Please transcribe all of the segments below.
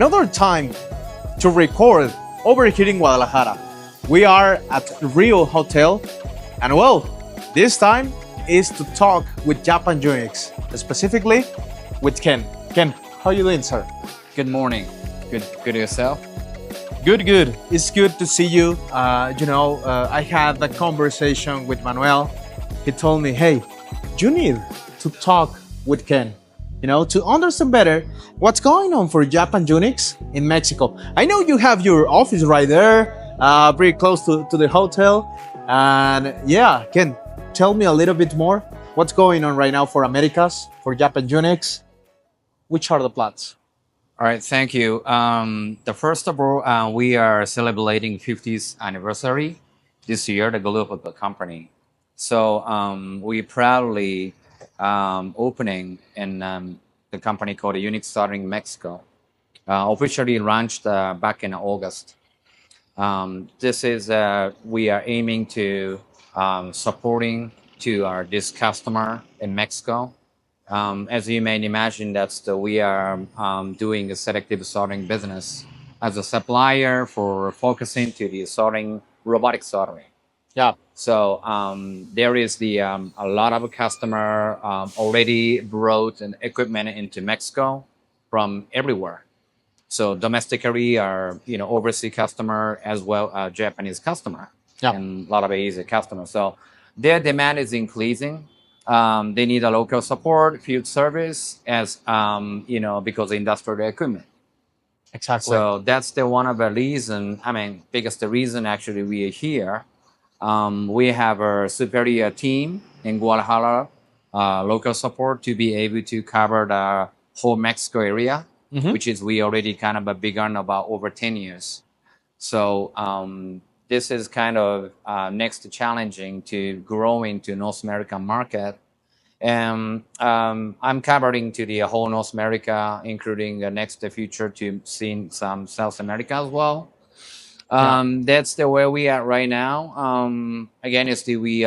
another time to record over here in Guadalajara. We are at RIU Hotel, and well, this time is to talk with Japan Unix, specifically with Ken. Ken, how are you doing, sir? Good morning. Good yourself? Good. It's good to see you. I had a conversation with Manuel. He told me, hey, you need to talk with Ken, to understand better what's going on for Japan Unix in Mexico. I know you have your office right there, pretty close to the hotel. And yeah, Ken, tell me a little bit more. What's going on right now for Americas, for Japan Unix? Which are the plans? All right, thank you. The first of all, we are celebrating 50th anniversary this year, the group of the company. So we proudly opening in the company called Unix starting in Mexico, officially launched back in August. This is we are aiming to supporting to this customer in Mexico. As you may imagine, we are doing a selective sorting business as a supplier for focusing to the sorting, robotic sorting. Yeah. So there is a lot of customer already brought an equipment into Mexico from everywhere. So domestically, our overseas customer as well Japanese customer, and a lot of Asian customers. So their demand is increasing. They need a local support, field service, as because of industrial equipment. Exactly. So that's one of the reason. Biggest reason actually we are here. We have a superior team in Guadalajara, local support to be able to cover the whole Mexico area, which is we already kind of begun about over 10 years. So this is kind of next challenging to grow into North American market. And I'm covering to the whole North America, including the next future to seeing some South America as well. That's where we are right now. Again, we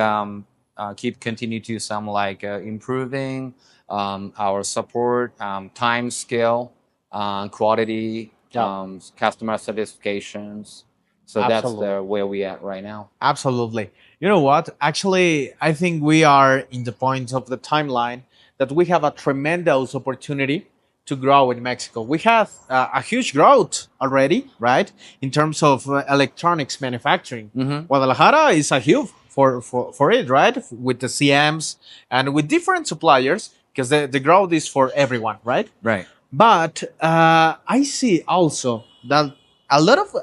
continue to some improving our support, time scale, quality, customer satisfactions. So Absolutely. That's where we are right now. Absolutely. You know what? Actually, I think we are in the point of the timeline that we have a tremendous opportunity to grow in Mexico. We have a huge growth already, right? In terms of electronics manufacturing. Guadalajara is a hub for it, right? With the CMs and with different suppliers, because the growth is for everyone, right? Right. But I see also that a lot of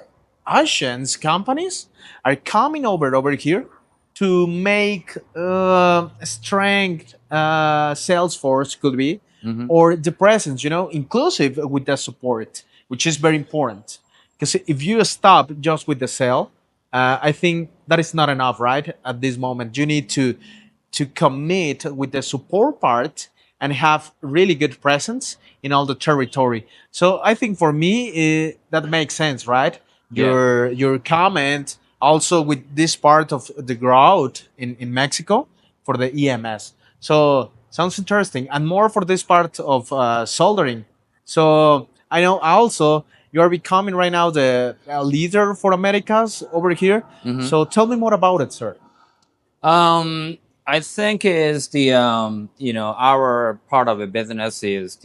Asian companies are coming over here to make strength sales force could be, or the presence, inclusive with the support, which is very important. Because if you stop just with the sale, I think that is not enough, right? At this moment, you need to commit with the support part and have really good presence in all the territory. So I think for me, that makes sense, right? Your comment also with this part of the growth in Mexico for the EMS. So sounds interesting. And more for this part of soldering. So I know also you are becoming right now the leader for Americas over here. So tell me more about it, sir. I think is our part of the business is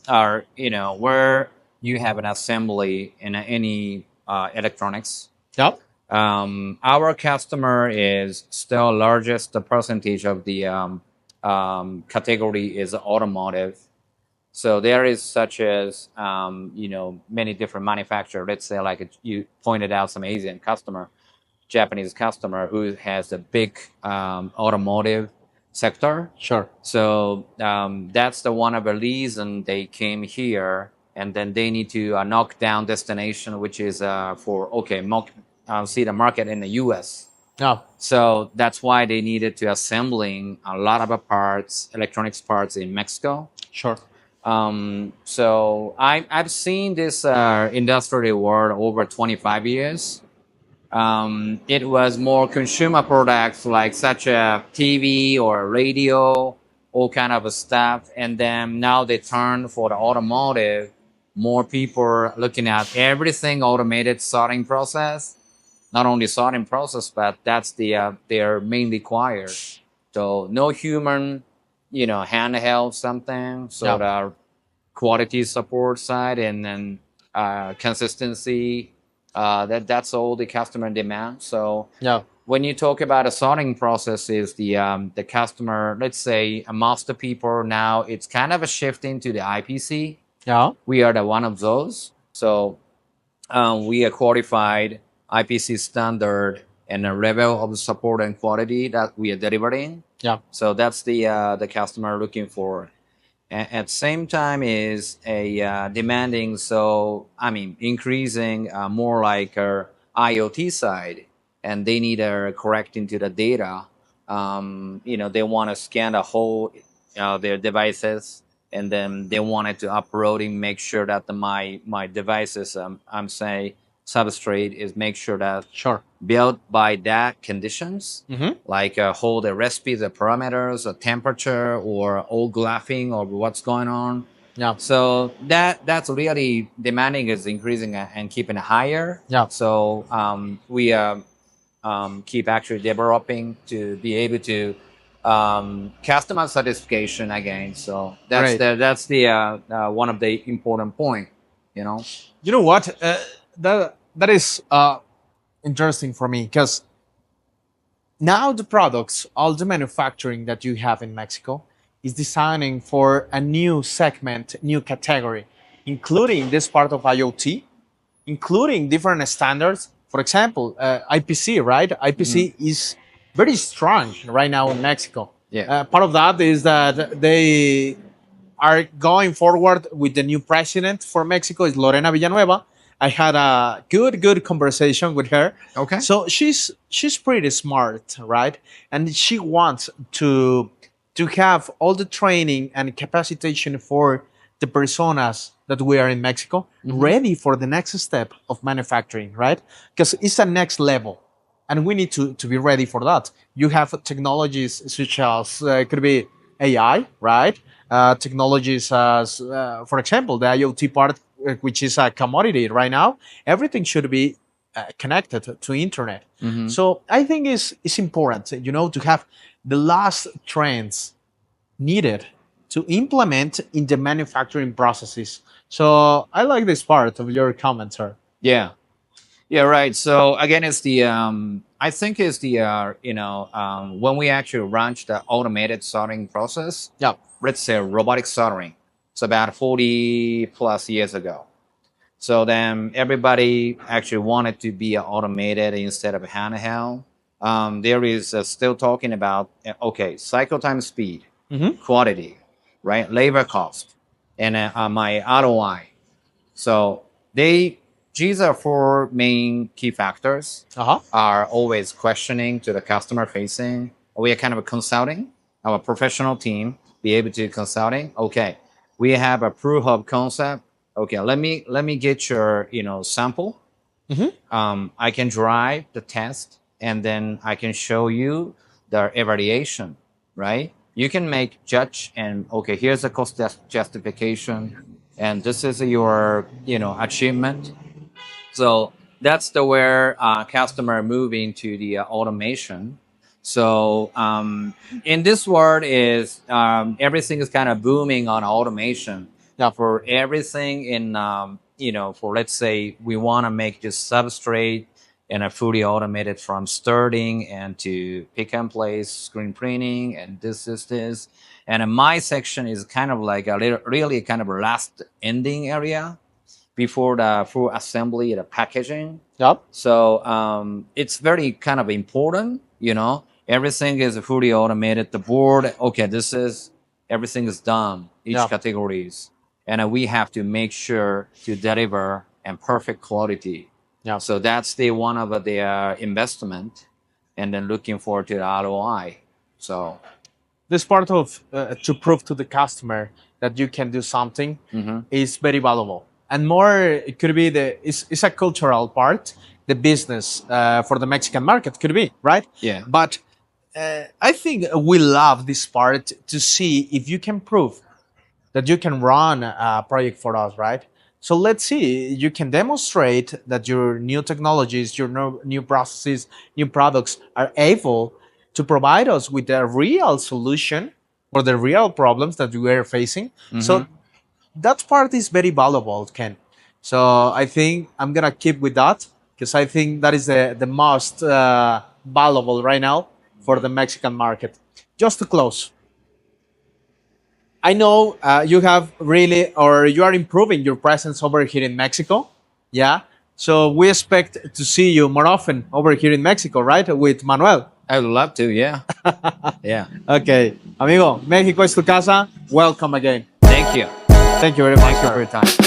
our where you have an assembly in any electronics. Yep. Our customer is still largest percentage of the category is automotive. So there is such as many different manufacturers. Let's say like you pointed out some Asian customer, Japanese customer who has a big automotive sector. Sure. So that's one of the reason they came here, and then they need to knock down destination, which is see the market in the U.S. Yeah. So that's why they needed to assembling a lot of parts, electronics parts in Mexico. Sure. So I've seen this industrial world over 25 years. It was more consumer products like such a TV or radio, all kind of stuff. And then now they turn for the automotive, more people are looking at everything automated sorting process. Not only sorting process, but that's their main required. So no human, handheld something. So Yeah. the quality support side and then consistency. That's all the customer demand. So Yeah. when you talk about a sorting process, is the customer, let's say, most of people now, it's kind of a shifting to the IPC. Yeah. We are the one of those. So we are qualified IPC standard and a level of support and quality that we are delivering. Yeah. So that's the customer looking for. At the same time is a demanding. So I mean increasing more like a IoT side, and they need a correcting to the data. They want to scan the whole their devices, and then they wanted to uploading, make sure that my devices, I'm saying substrate is make sure that Sure. built by that conditions, Mm-hmm. like hold the recipe, the parameters, the temperature, or all graphing, or what's going on. Yeah. So that's really demanding is increasing and keeping higher. Yeah. So we keep actually developing to be able to customer satisfaction again. So Great. that's the one of the important point. You know. You know what? That is interesting for me because now the products, all the manufacturing that you have in Mexico, is designing for a new segment, new category, including this part of IoT, including different standards. For example, IPC, right? IPC is very strong right now in Mexico. Yeah. Part of that is that they are going forward with the new president for Mexico is Lorena Villanueva. I had a good conversation with her. Okay. So she's pretty smart, right? And she wants to have all the training and capacitation for the personas that we are in Mexico ready for the next step of manufacturing, right? Because it's a next level. And we need to be ready for that. You have technologies such as could be AI, right? Technologies as, for example, the IoT part, which is a commodity right now. Everything should be connected to internet. So I think it's important, to have the last trends needed to implement in the manufacturing processes. So I like this part of your commentary. Yeah. Yeah, right. So again, it's the I think it's the when we actually launched the automated soldering process. Yeah. Let's say robotic soldering. It's about 40 plus years ago. So then everybody actually wanted to be automated instead of handheld. There is still talking about okay, cycle time, speed, quality, right, labor cost, and my ROI. So these are four main key factors Uh-huh. are always questioning to the customer facing. We are kind of a consulting, our professional team be able to consulting. Okay, we have a proof of concept. Okay, let me get your sample. I can drive the test, and then I can show you the evaluation, right? You can make judge and okay, here's the cost justification, and this is your achievement. So that's the where customer moving to the automation. So in this world is everything is kind of booming on automation. Yeah. For everything in for let's say we want to make this substrate and a fully automated from starting and to pick and place, screen printing, and this is this. And in my section is kind of like a little, really kind of a last ending area before the full assembly, the packaging. Yep. So it's very kind of important, everything is fully automated. The board, okay, this is, everything is done, each Yeah. categories. And we have to make sure to deliver and perfect quality. Yeah. So that's the one of the investment, and then looking forward to the ROI. So This part of to prove to the customer that you can do something is very valuable. And more, it could be it's a cultural part, the business for the Mexican market could be, right? yeah, But I think we love this part to see if you can prove that you can run a project for us, right? So let's see, you can demonstrate that your new technologies, your new processes, new products are able to provide us with a real solution for the real problems that we are facing. So that part is very valuable, Ken. So I think I'm gonna keep with that because I think that is the most valuable right now for the Mexican market. Just to close, I know you have really, or you are improving your presence over here in Mexico. Yeah. So we expect to see you more often over here in Mexico, right? With Manuel. I would love to. Yeah. Yeah. Okay. Amigo, Mexico es tu casa. Welcome again. Thank you. Thank you very much, Thank you for sir. your time.